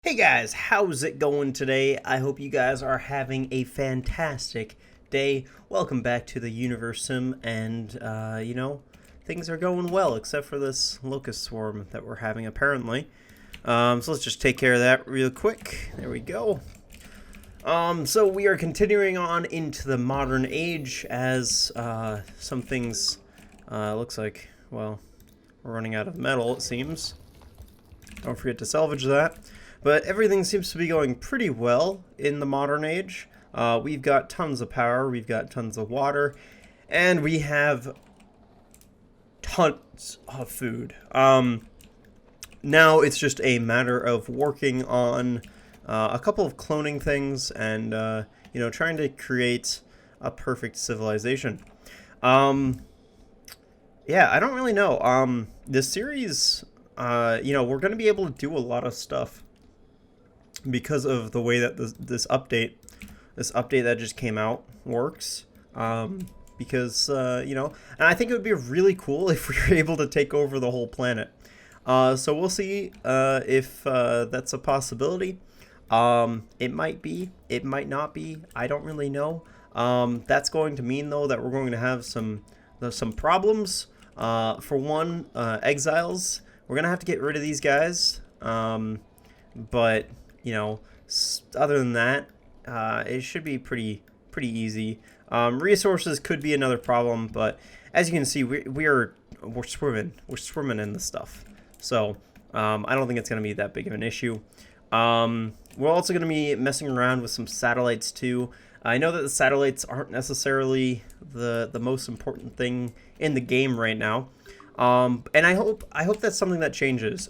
Hey guys, how's it going today? I hope you guys are having a fantastic day. Welcome back to the Universim, and things are going well except for this locust swarm that we're having apparently. So let's just take care of that real quick. There we go. So we are continuing on into the modern age as some things looks like, well, we're running out of metal, it seems. Don't forget to salvage that. But everything seems to be going pretty well in the modern age. We've got tons of power, we've got tons of water, and we have tons of food. Now it's just a matter of working on a couple of cloning things and, trying to create a perfect civilization. Yeah, I don't really know. This series, we're going to be able to do a lot of stuff because of the way that this update that just came out works. Because and I think it would be really cool if we were able to take over the whole planet. So we'll see if that's a possibility. It might be, it might not be. I don't really know. That's going to mean though that we're going to have some problems. For one, exiles. We're gonna have to get rid of these guys. But other than that, it should be pretty easy. Resources could be another problem, but as you can see, we're swimming in this stuff. So I don't think it's going to be that big of an issue. We're also going to be messing around with some satellites too. I know that the satellites aren't necessarily the most important thing in the game right now, and I hope that's something that changes.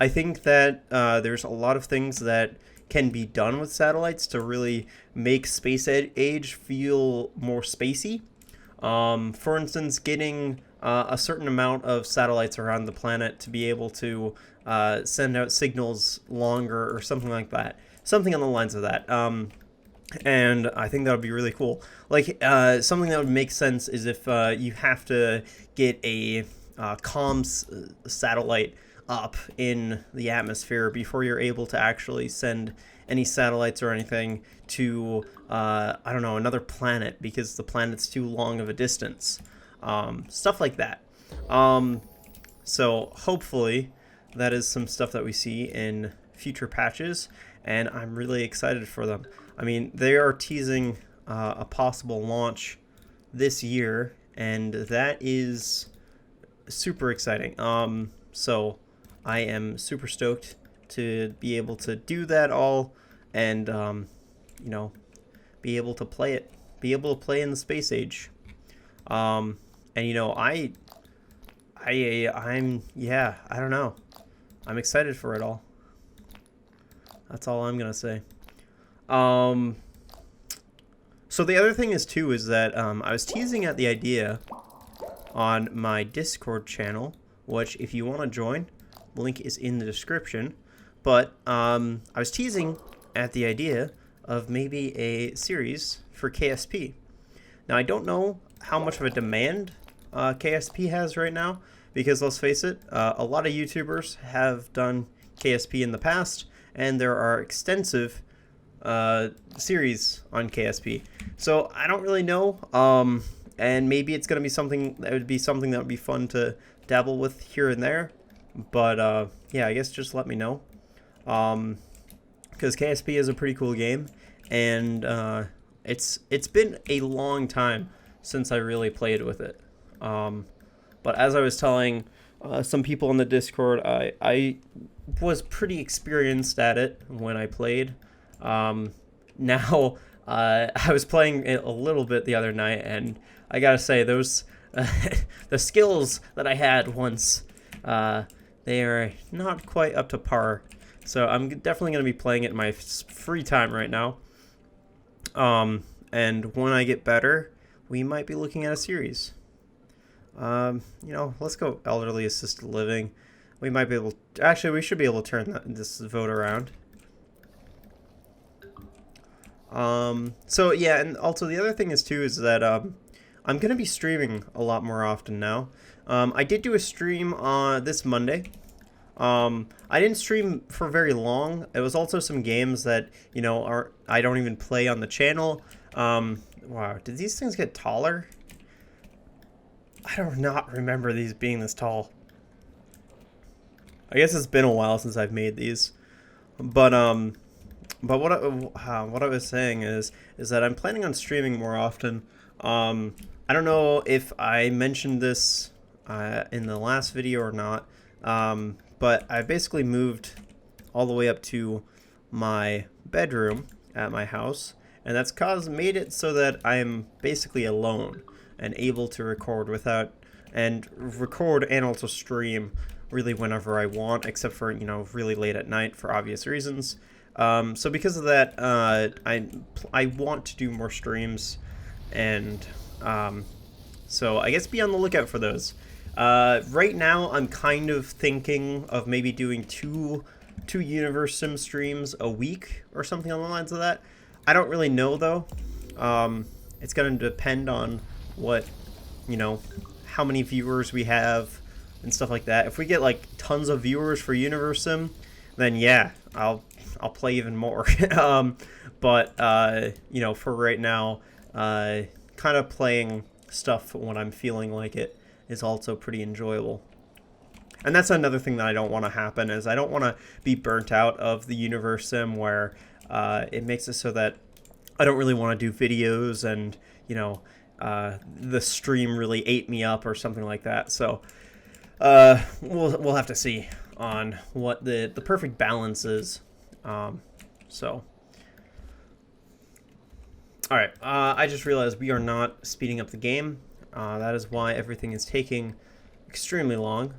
I think that there's a lot of things that can be done with satellites to really make space age feel more spacey. For instance, getting a certain amount of satellites around the planet to be able to send out signals longer or something like that. Something on the lines of that. And I think that would be really cool. Like, something that would make sense is if you have to get a comms satellite up in the atmosphere before you're able to actually send any satellites or anything to another planet because the planet's too long of a distance. Stuff like that. So hopefully that is some stuff that we see in future patches, and I'm really excited for them. I mean, they are teasing a possible launch this year, and that is super exciting. So I am super stoked to be able to do that all and, be able to play it. Be able to play in the space age. And, I don't know. I'm excited for it all. That's all I'm going to say. So the other thing is, too, is that I was teasing at the idea on my Discord channel, which if you want to join, link is in the description. But I was teasing at the idea of maybe a series for KSP. Now, I don't know how much of a demand KSP has right now, because let's face it, a lot of YouTubers have done KSP in the past, and there are extensive series on KSP. So I don't really know, and maybe it's going to be something that would be fun to dabble with here and there. But yeah, I guess just let me know, because KSP is a pretty cool game, and it's been a long time since I really played with it. But as I was telling some people in the Discord, I was pretty experienced at it when I played. Now I was playing it a little bit the other night, and I gotta say those the skills that I had once, they are not quite up to par. So I'm definitely going to be playing it in my free time right now. And when I get better, we might be looking at a series. Let's go elderly assisted living. We might be able to, actually, we should be able to turn this vote around. So yeah, and also the other thing is too is that I'm going to be streaming a lot more often now. I did do a stream on this Monday. I didn't stream for very long. It was also some games that, you know, I don't even play on the channel. Wow, did these things get taller? I do not remember these being this tall. I guess it's been a while since I've made these. But what I was saying is that I'm planning on streaming more often. I don't know if I mentioned this in the last video or not, but I basically moved all the way up to my bedroom at my house, and that's made it so that I'm basically alone and able to record and also stream really whenever I want, except for, you know, really late at night for obvious reasons. So because of that, I want to do more streams, and so I guess be on the lookout for those. Right now, I'm kind of thinking of maybe doing two Universim streams a week or something along the lines of that. I don't really know though. It's going to depend on what, you know, how many viewers we have and stuff like that. If we get like tons of viewers for Universim, then yeah, I'll play even more. But you know, for right now, kind of playing stuff when I'm feeling like it is also pretty enjoyable. And that's another thing that I don't want to happen, is I don't want to be burnt out of the Universim where it makes it so that I don't really want to do videos and, you know, the stream really ate me up or something like that. So we'll have to see on what the perfect balance is. So all right, I just realized we are not speeding up the game. That is why everything is taking extremely long.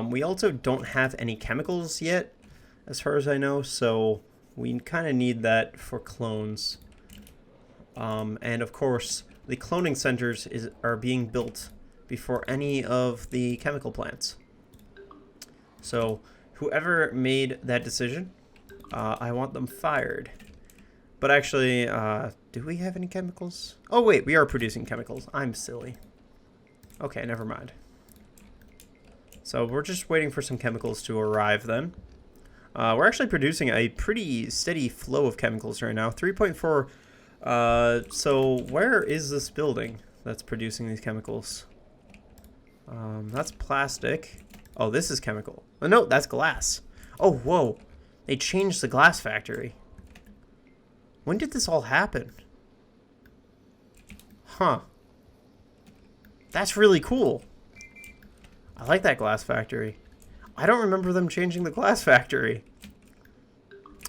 We also don't have any chemicals yet, as far as I know, so we kind of need that for clones. And of course, the cloning centers are being built before any of the chemical plants. So whoever made that decision, I want them fired. But actually, do we have any chemicals? Oh wait, we are producing chemicals. I'm silly. Okay, never mind. So we're just waiting for some chemicals to arrive then. We're actually producing a pretty steady flow of chemicals right now. 3.4. So where is this building that's producing these chemicals? That's plastic. Oh, this is chemical. Oh, no, that's glass. Oh, whoa. They changed the glass factory. When did this all happen? Huh. That's really cool. I like that glass factory. I don't remember them changing the glass factory.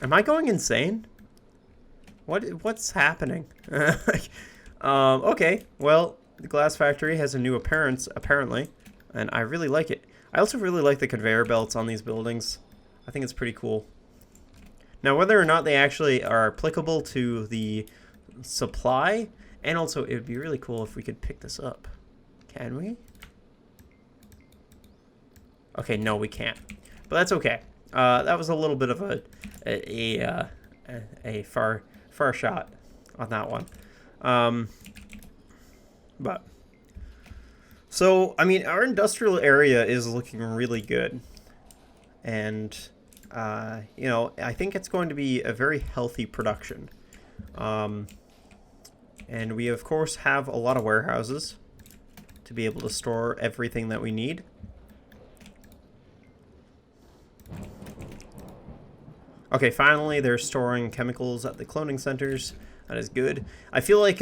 Am I going insane? What's happening? Okay, well, the glass factory has a new appearance, apparently, and I really like it. I also really like the conveyor belts on these buildings. I think it's pretty cool. Now, whether or not they actually are applicable to the supply, and also it would be really cool if we could pick this up. Can we? Okay, no, we can't. But that's okay. That was a little bit of a far shot on that one. But so, I mean, our industrial area is looking really good, and you know, I think it's going to be a very healthy production. And we of course have a lot of warehouses to be able to store everything that we need. Okay, finally they're storing chemicals at the cloning centers. That is good. I feel like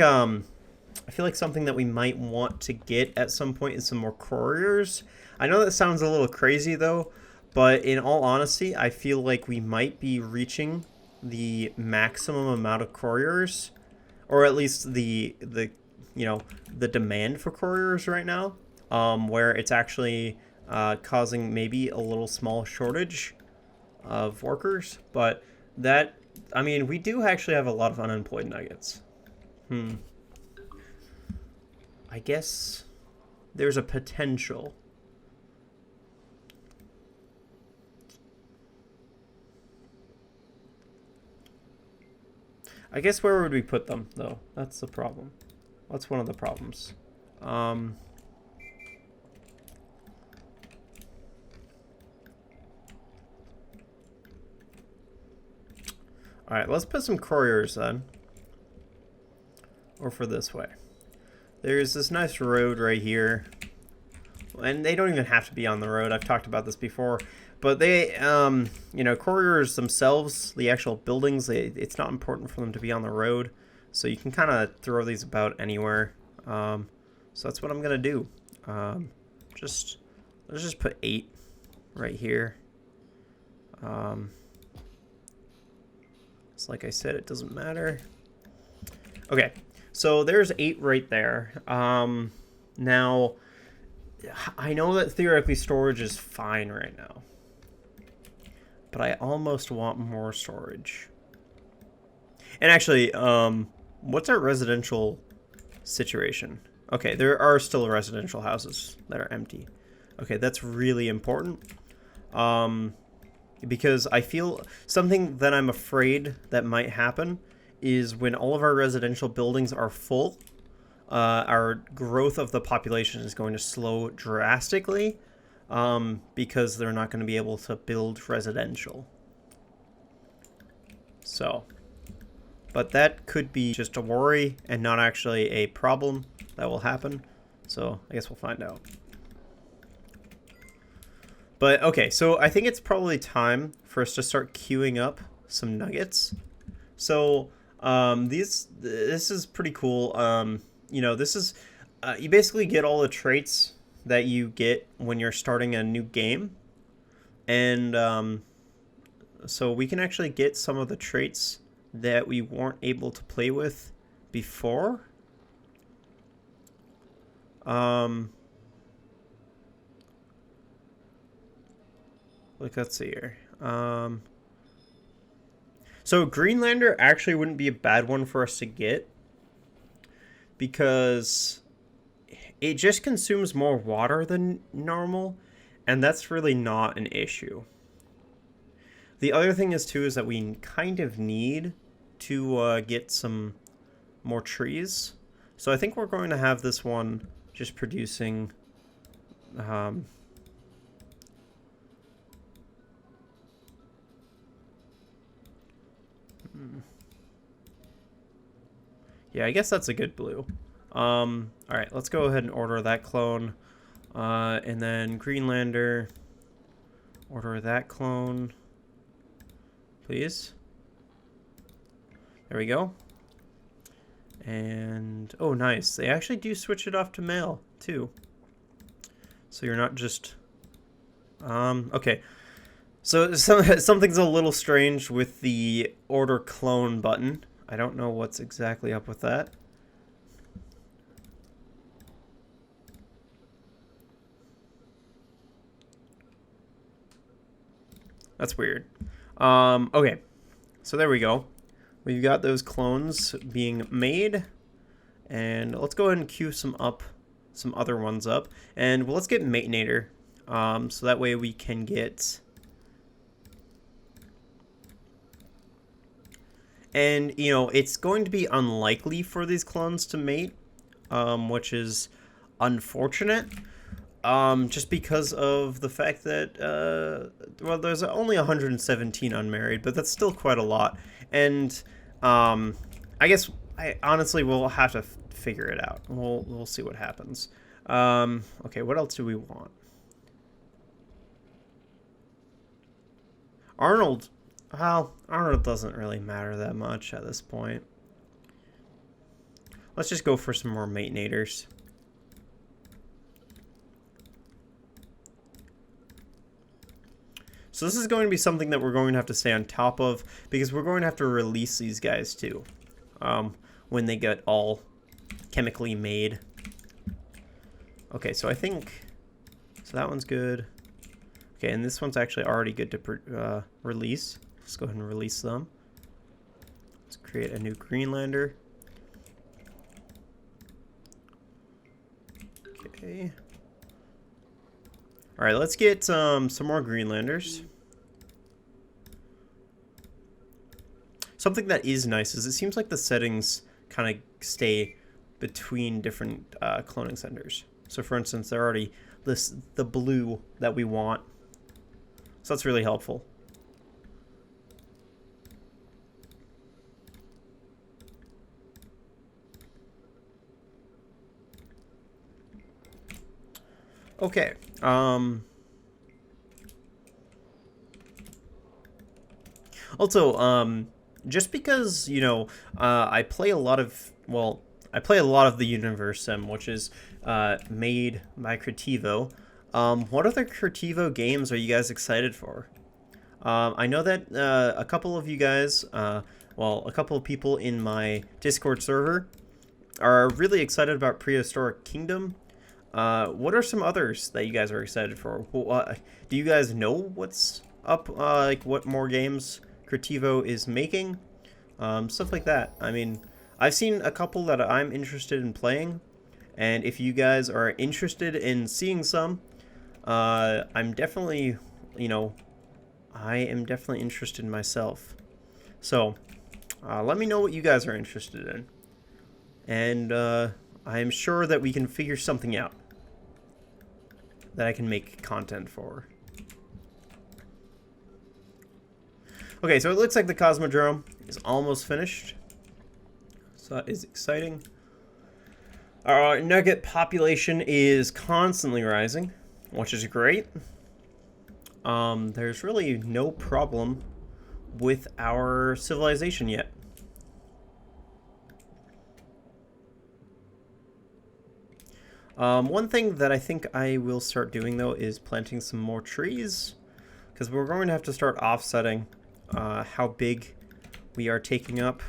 something that we might want to get at some point is some more couriers. I know that sounds a little crazy though, but in all honesty, I feel like we might be reaching the maximum amount of couriers, or at least the you know, the demand for couriers right now, where it's actually causing maybe a little small shortage of workers. But that, I mean, we do actually have a lot of unemployed nuggets. I guess there's a potential. I guess where would we put them, though? That's the problem. That's one of the problems. Alright, let's put some couriers then. Or for this way. There's this nice road right here. And they don't even have to be on the road. I've talked about this before. But they, you know, couriers themselves, the actual buildings, it's not important for them to be on the road. So you can kind of throw these about anywhere. So that's what I'm going to do. Let's just put 8 right here. So like I said, it doesn't matter. Okay, so there's 8 right there. Now, I know that theoretically storage is fine right now, but I almost want more storage. And actually, what's our residential situation? Okay, there are still residential houses that are empty. Okay, that's really important. Because I feel something that I'm afraid that might happen is when all of our residential buildings are full, our growth of the population is going to slow drastically, because they're not going to be able to build residential. So, but that could be just a worry and not actually a problem that will happen. So I guess we'll find out. But okay, so I think it's probably time for us to start queuing up some nuggets. So this is pretty cool. You know, this is you basically get all the traits that you get when you're starting a new game, and so we can actually get some of the traits that we weren't able to play with before. Like, let's see here. So Greenlander actually wouldn't be a bad one for us to get, because it just consumes more water than normal, and that's really not an issue. The other thing is too is that we kind of need to get some more trees. So I think we're going to have this one just producing yeah, I guess that's a good blue. All right, let's go ahead and order that clone. And then Greenlander, order that clone, please. There we go. And, oh, nice. They actually do switch it off to male, too. So you're not just... okay. So something's a little strange with the order clone button. I don't know what's exactly up with that. That's weird. Okay, so there we go. We've got those clones being made, and let's go ahead and queue some other ones up, and let's get Matenator, so that way we can get. And, you know, it's going to be unlikely for these clones to mate, which is unfortunate, just because of the fact that, well, there's only 117 unmarried, but that's still quite a lot. And I guess I honestly will have to figure it out. We'll see what happens. Okay, what else do we want? Arnold. Well, Arnold doesn't really matter that much at this point. Let's just go for some more Matenators. So this is going to be something that we're going to have to stay on top of, because we're going to have to release these guys too, when they get all chemically made. Okay, so I think, so that one's good. Okay, and this one's actually already good to release. Let's go ahead and release them. Let's create a new Greenlander. Okay. All right, let's get some more Greenlanders. Something that is nice is it seems like the settings kind of stay between different cloning centers. So for instance, they're already the blue that we want. So that's really helpful. Okay. Also, just because, I play a lot of, I play a lot of the Universim, which is made by Creativo. What other Creativo games are you guys excited for? I know that a couple of you guys, a couple of people in my Discord server are really excited about Prehistoric Kingdom. What are some others that you guys are excited for? Do you guys know what's up? Like what more games Creativo is making? Stuff like that. I mean, I've seen a couple that I'm interested in playing, and if you guys are interested in seeing some, I'm definitely, I am definitely interested in myself. So, let me know what you guys are interested in, and I am sure that we can figure something out that I can make content for. Okay, so it looks like the Cosmodrome is almost finished. So that is exciting. Our nugget population is constantly rising, which is great. There's really no problem with our civilization yet. One thing that I think I will start doing, though, is planting some more trees, because we're going to have to start offsetting how big we are taking up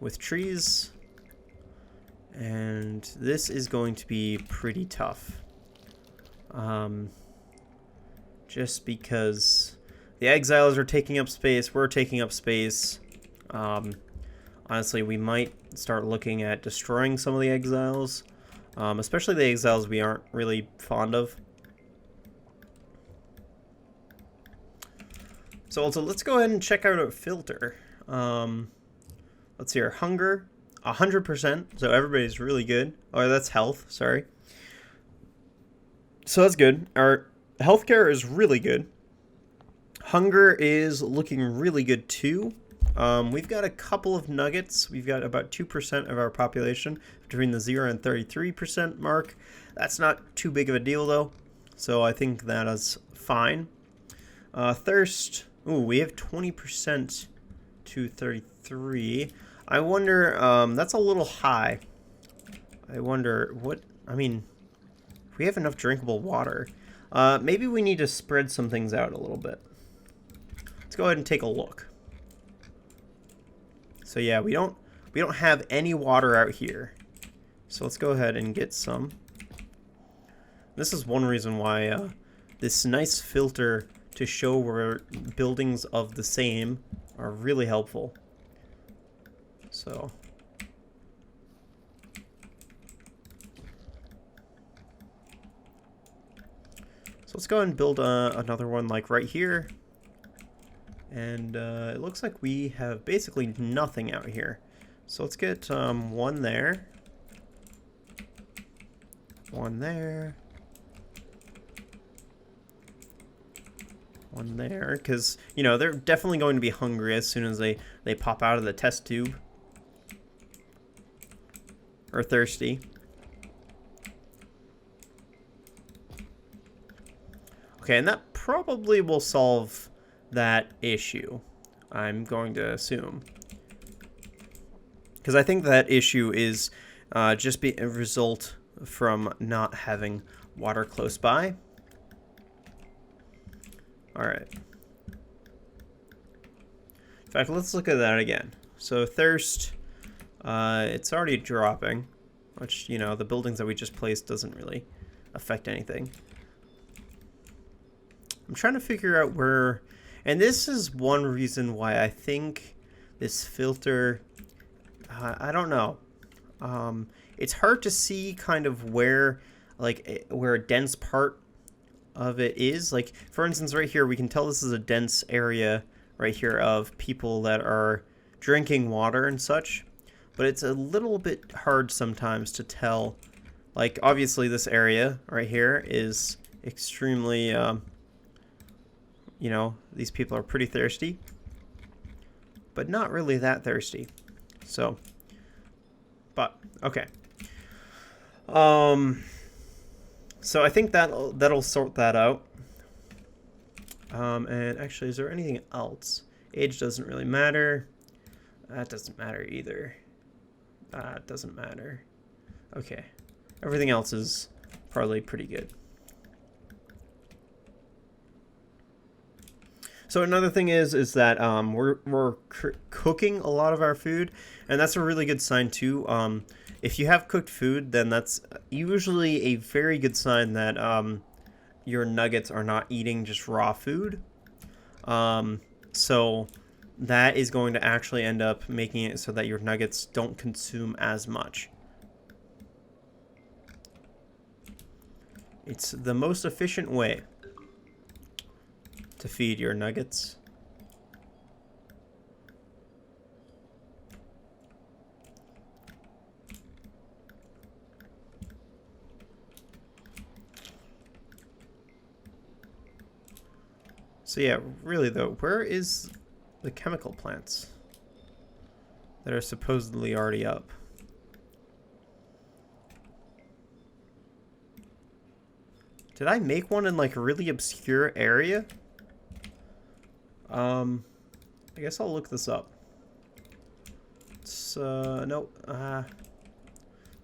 with trees, and this is going to be pretty tough. Just because the exiles are taking up space, we're taking up space. Honestly, we might start looking at destroying some of the exiles. Especially the exiles we aren't really fond of. So also, let's go ahead and check out our filter. Let's see, our hunger, 100%, so everybody's really good. Oh, that's health, sorry. So that's good. Our healthcare is really good. Hunger is looking really good too. We've got a couple of nuggets. We've got about 2% of our population between the 0 and 33% mark. That's not too big of a deal though, so I think that is fine. Thirst, ooh, we have 20% to 33. I wonder, that's a little high. I wonder if we have enough drinkable water. Maybe we need to spread some things out a little bit. Let's go ahead and take a look. So yeah, we don't have any water out here. So let's go ahead and get some. This is one reason why this nice filter to show where buildings of the same are really helpful. So let's go ahead and build another one like right here. And it looks like we have basically nothing out here. So let's get one there. One there. One there. Because, they're definitely going to be hungry as soon as they pop out of the test tube. Or thirsty. Okay, and that probably will solve that issue, I'm going to assume. Because I think that issue is just a result from not having water close by. Alright. In fact, let's look at that again. So thirst, it's already dropping, which, the buildings that we just placed doesn't really affect anything. I'm trying to figure out where... And this is one reason why I think this filter... I don't know. It's hard to see kind of where a dense part of it is. Like, for instance, right here, we can tell this is a dense area right here of people that are drinking water and such. But it's a little bit hard sometimes to tell. Like, obviously, this area right here is extremely... these people are pretty thirsty, but not really that thirsty. So, but, okay. So I think that'll sort that out. And actually, is there anything else? Age doesn't really matter. That doesn't matter either. That doesn't matter. Okay. Everything else is probably pretty good. So another thing is that we're cooking a lot of our food, and that's a really good sign too. If you have cooked food, then that's usually a very good sign that your nuggets are not eating just raw food. So that is going to actually end up making it so that your nuggets don't consume as much. It's the most efficient way to feed your nuggets. So yeah, really though, where is the chemical plants that are supposedly already up? Did I make one in like a really obscure area? I guess I'll look this up. It's, no,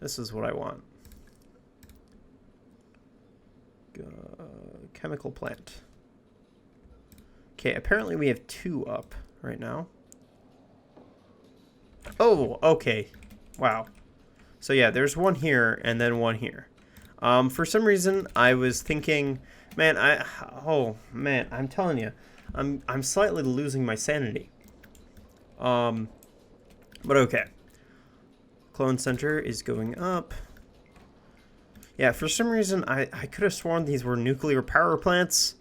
this is what I want. Chemical plant. Okay, apparently we have 2 up right now. Oh, okay. Wow. So yeah, there's 1 here and then 1 here. For some reason, I was thinking, man, I'm telling you, I'm slightly losing my sanity. But okay. Clone center is going up. Yeah, for some reason, I could have sworn these were nuclear power plants,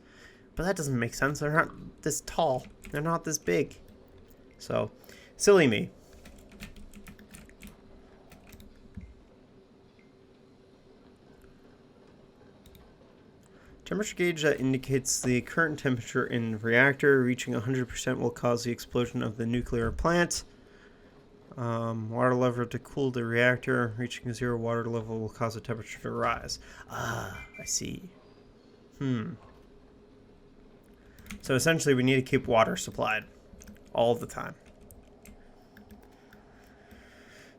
but that doesn't make sense. They're not this tall. They're not this big. So, silly me. Temperature gauge that indicates the current temperature in the reactor. Reaching 100% will cause the explosion of the nuclear plant. Water level to cool the reactor. Reaching 0 water level will cause the temperature to rise. Ah, I see. So essentially we need to keep water supplied all the time.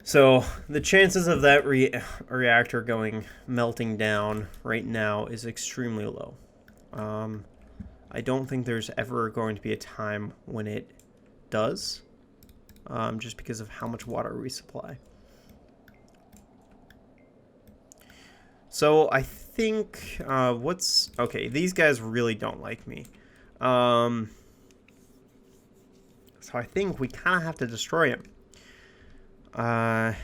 So the chances of that reactor melting down right now is extremely low. I don't think there's ever going to be a time when it does, just because of how much water we supply. So I think okay, these guys really don't like me. So I think we kind of have to destroy him. I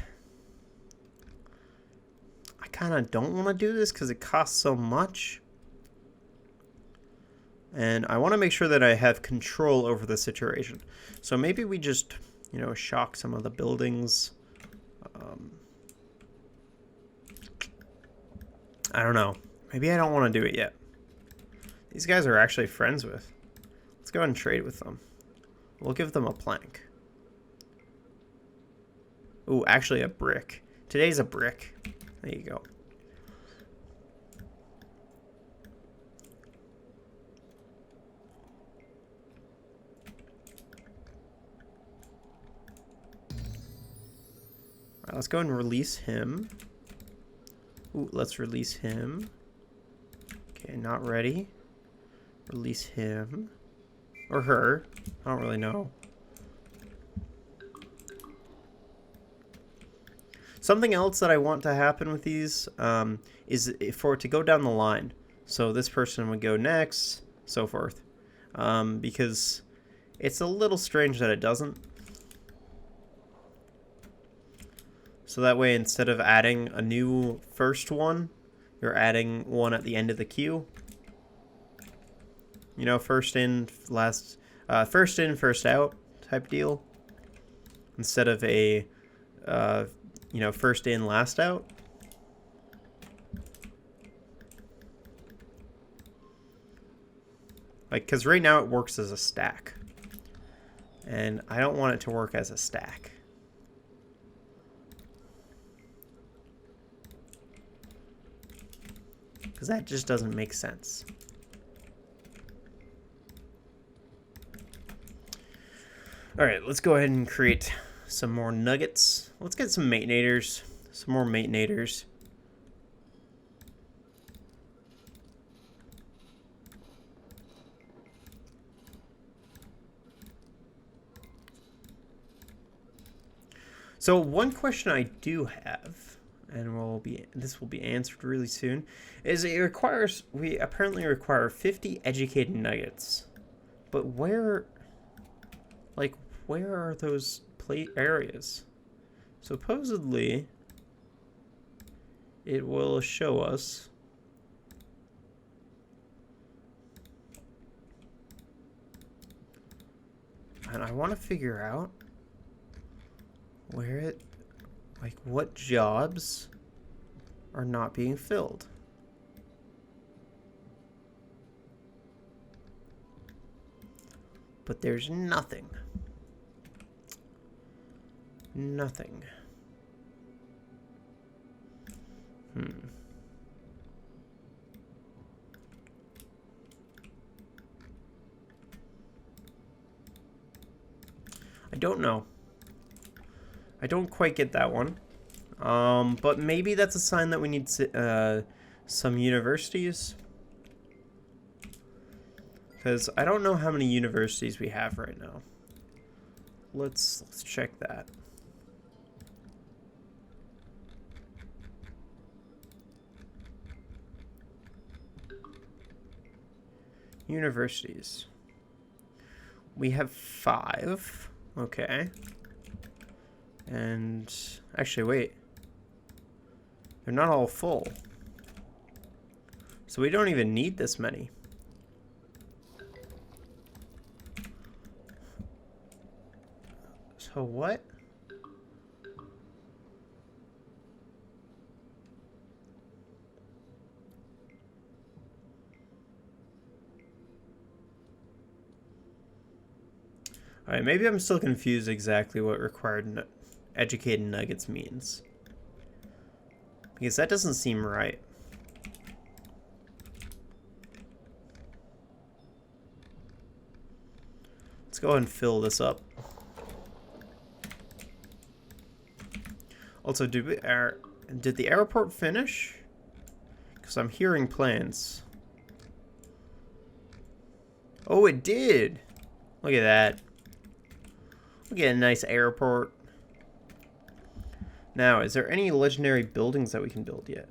kind of don't want to do this because it costs so much. And I want to make sure that I have control over the situation. So maybe we just, shock some of the buildings. I don't know. Maybe I don't want to do it yet. These guys are actually friends with. Let's go ahead and trade with them. We'll give them a plank. Ooh, actually a brick. Today's a brick. There you go. Alright, let's go and release him. Ooh, let's release him. Okay, not ready. Release him. Or her. I don't really know. Something else that I want to happen with these is for it to go down the line. So this person would go next, so forth. Because it's a little strange that it doesn't. So that way, instead of adding a new first one, you're adding one at the end of the queue. First in, first in, first out type deal. Instead of a, first in, last out. Because right now it works as a stack. And I don't want it to work as a stack. because that just doesn't make sense. Alright, let's go ahead and create some more nuggets. Let's get some matenators. Some more matenators. So one question I do have, and this will be answered really soon, is we apparently require 50 educated nuggets. But where are those areas? Supposedly it will show us and I want to figure out what jobs are not being filled. But there's nothing. Nothing. I don't know. I don't quite get that one. But maybe that's a sign that we need some universities. Because I don't know how many universities we have right now. Let's check that. Universities. We have 5. Okay. And actually, wait. They're not all full. So we don't even need this many. So what? Alright, maybe I'm still confused exactly what required educated nuggets means. Because that doesn't seem right. Let's go ahead and fill this up. Also, did the airport finish? Because I'm hearing plans. Oh, it did! Look at that. Look at a nice airport. Now, is there any legendary buildings that we can build yet?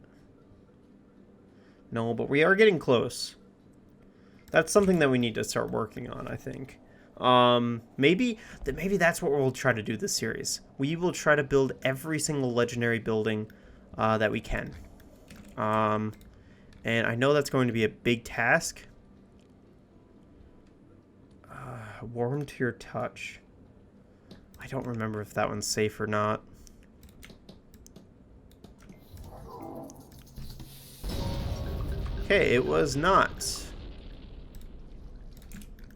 No, but we are getting close. That's something that we need to start working on, I think. Maybe that's what we'll try to do this series. We will try to build every single legendary building that we can. And I know that's going to be a big task. Warm to your touch. I don't remember if that one's safe or not. Okay, it was not.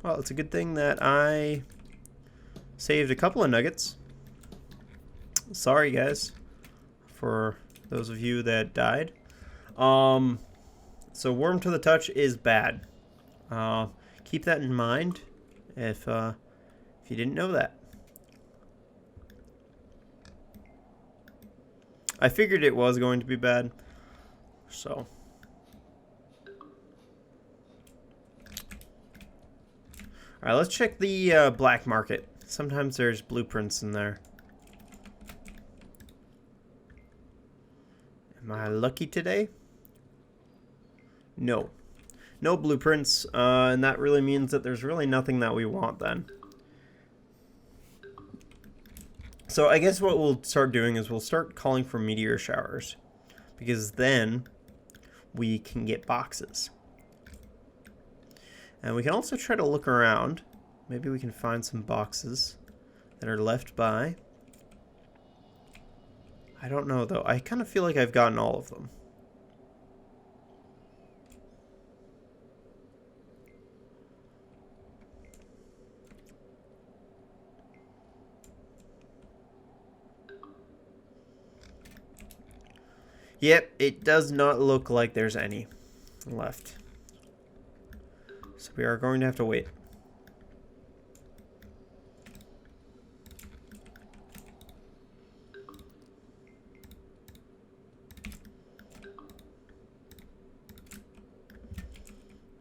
Well, it's a good thing that I saved a couple of nuggets. Sorry, guys, for those of you that died. So warm to the touch is bad. Keep that in mind if you didn't know that. I figured it was going to be bad, so. Alright, let's check the black market. Sometimes there's blueprints in there. Am I lucky today? No. No blueprints, and that really means that there's really nothing that we want then. So I guess what we'll start doing is we'll start calling for meteor showers, because then we can get boxes. And we can also try to look around. Maybe we can find some boxes that are left by. I don't know though. I kind of feel like I've gotten all of them. Yep, it does not look like there's any. left. So we are going to have to wait.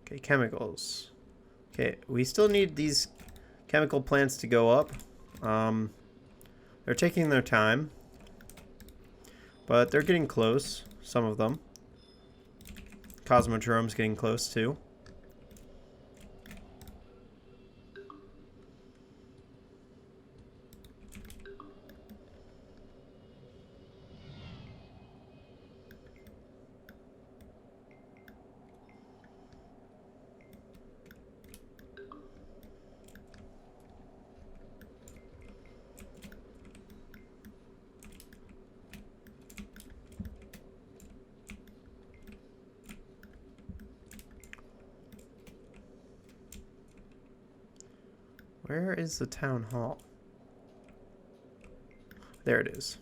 Okay, chemicals. Okay, we still need these chemical plants to go up. They're taking their time, but they're getting close, some of them. Cosmodrome's getting close too. Where is the town hall? There it is.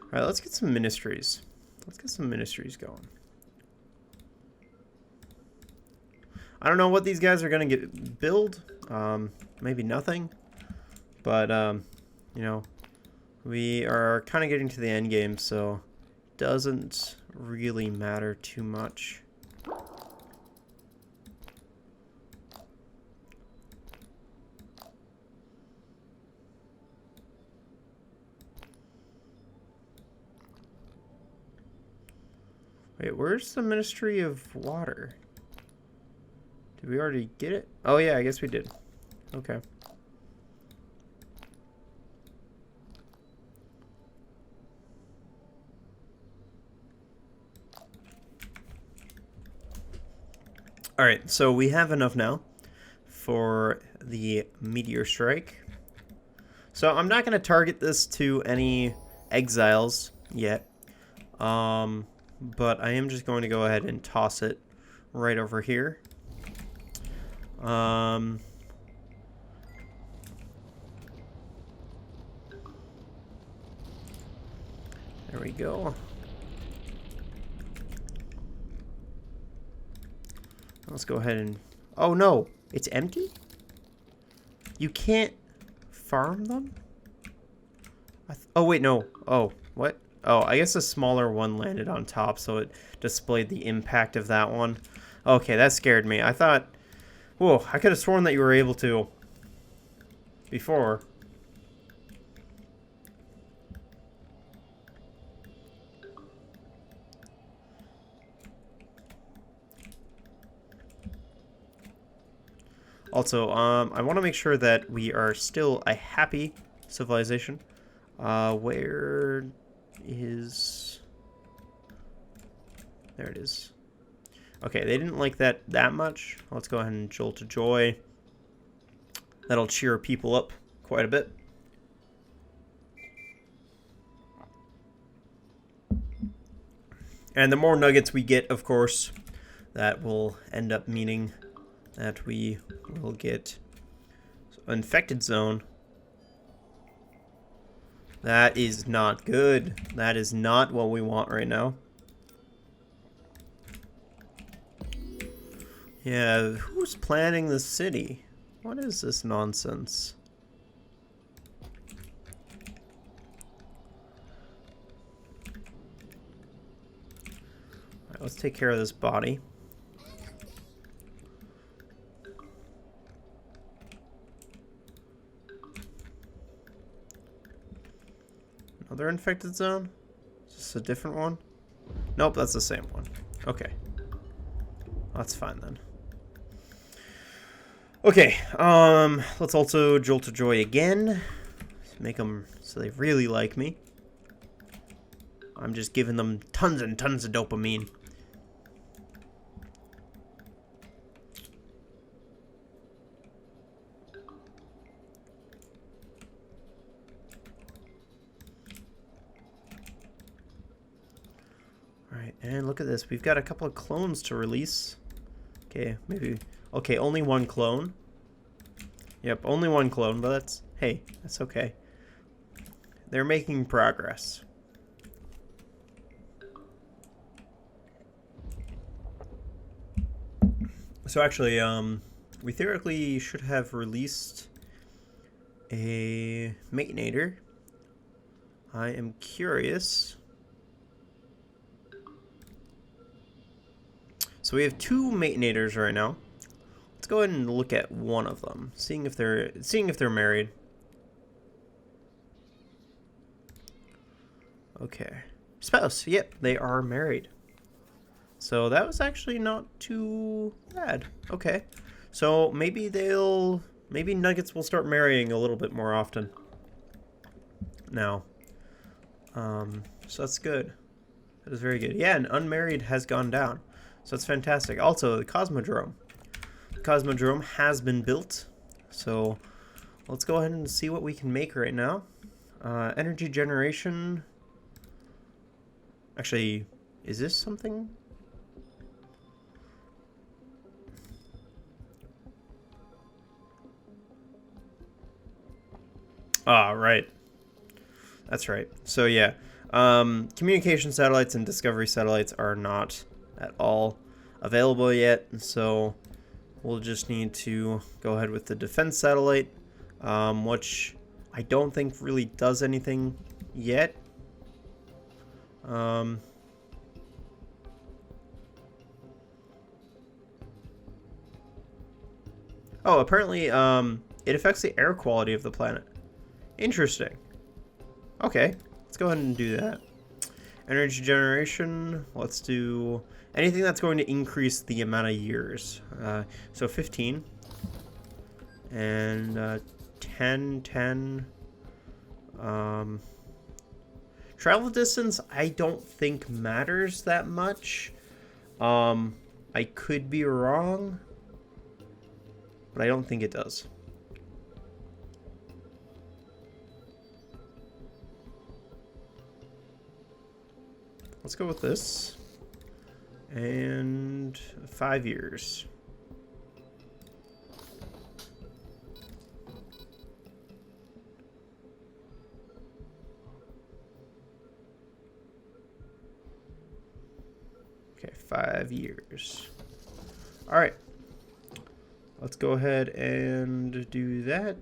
Alright, let's get some ministries. Let's get some ministries going. I don't know what these guys are going to build. Maybe nothing. But, you know, we are kind of getting to the end game, so it doesn't really matter too much. Wait, where's the Ministry of Water? Did we already get it? Oh yeah, I guess we did. Okay. Alright, so we have enough now for the meteor strike. So I'm not going to target this to any exiles yet. But I am just going to go ahead and toss it right over here. There we go. Let's go ahead and... Oh no! It's empty? You can't farm them? Oh wait, no. Oh, what? Oh, I guess a smaller one landed on top, so it displayed the impact of that one. Okay, that scared me. I thought... Whoa, I could have sworn that you were able to... before. Also, I want to make sure that we are still a happy civilization. Where is... There it is. Okay, they didn't like that much. Let's go ahead and jolt to joy. That'll cheer people up quite a bit. And the more nuggets we get, of course, that will end up meaning that we will get infected zone. That is not good. That is not what we want right now. Yeah, who's planning the city? What is this nonsense? Alright, let's take care of this body. Another infected zone? Is this a different one? Nope, that's the same one. Okay. That's fine then. Okay, let's also jolt to joy again. Make them so they really like me. I'm just giving them tons and tons of dopamine. Alright, and look at this. We've got a couple of clones to release. Okay, maybe... Okay, only one clone. Yep, only one clone, but that's... Hey, that's okay. They're making progress. So actually, we theoretically should have released a Matenator. I am curious. So we have 2 Matenators right now. Let's go ahead and look at one of them, seeing if they're married. Okay. Spouse. Yep, they are married. So that was actually not too bad. Okay. So maybe nuggets will start marrying a little bit more often now. So that's good. That is very good. Yeah, and unmarried has gone down. So that's fantastic. Also, the Cosmodrome. The Cosmodrome has been built. So let's go ahead and see what we can make right now. Energy generation. Actually, is this something? Ah, right. That's right. So yeah, communication satellites and discovery satellites are not at all available yet. So we'll just need to go ahead with the defense satellite, which I don't think really does anything yet. Oh, apparently, it affects the air quality of the planet. Interesting. Okay, let's go ahead and do that. Energy generation, let's do anything that's going to increase the amount of years. So 15. And 10, 10. Travel distance, I don't think matters that much. I could be wrong, but I don't think it does. Let's go with this. And 5 years. Okay, 5 years. All right. Let's go ahead and do that.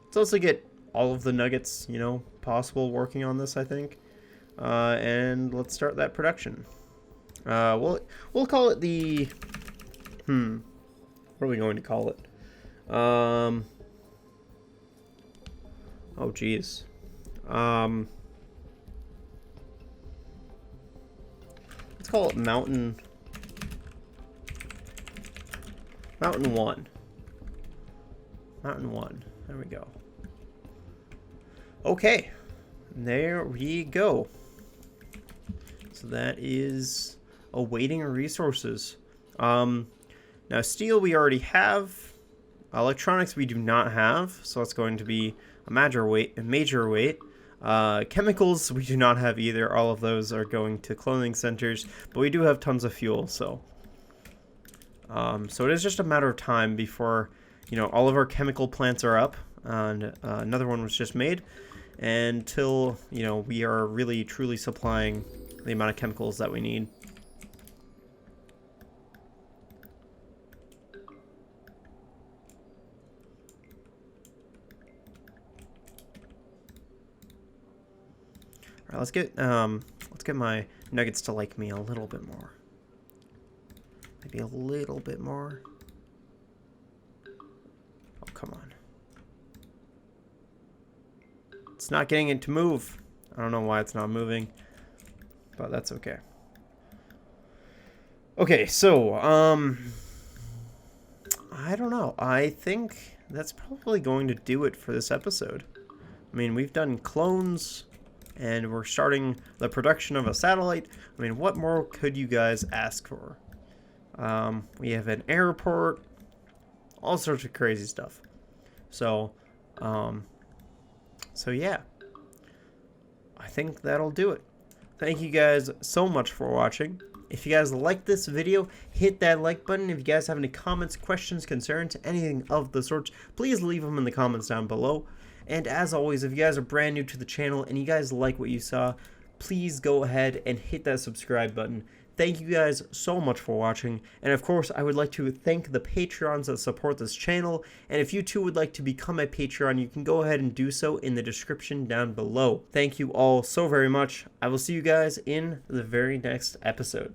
Let's also get all of the nuggets, possible working on this, I think. And let's start that production. We'll call it the... What are we going to call it? Oh, geez. Let's call it Mountain 1. Mountain 1. There we go. Okay, there we go. So that is awaiting resources. Now steel we already have. Electronics we do not have, so that's going to be a major weight. Chemicals we do not have either. All of those are going to cloning centers, but we do have tons of fuel. So it is just a matter of time before all of our chemical plants are up, and another one was just made. Until we are really truly supplying the amount of chemicals that we need. All right, let's get my nuggets to like me a little bit more. Maybe a little bit more. Oh, come on. It's not getting it to move. I don't know why it's not moving, but that's okay. Okay, so, I don't know. I think that's probably going to do it for this episode. I mean, we've done clones, and we're starting the production of a satellite. I mean, what more could you guys ask for? We have an airport, all sorts of crazy stuff. So yeah, I think that'll do it. Thank you guys so much for watching. If you guys like this video, hit that like button. If you guys have any comments, questions, concerns, anything of the sorts, please leave them in the comments down below. And as always, if you guys are brand new to the channel and you guys like what you saw, please go ahead and hit that subscribe button. Thank you guys so much for watching, and of course I would like to thank the Patreons that support this channel, and if you too would like to become a Patreon, you can go ahead and do so in the description down below. Thank you all so very much. I will see you guys in the very next episode.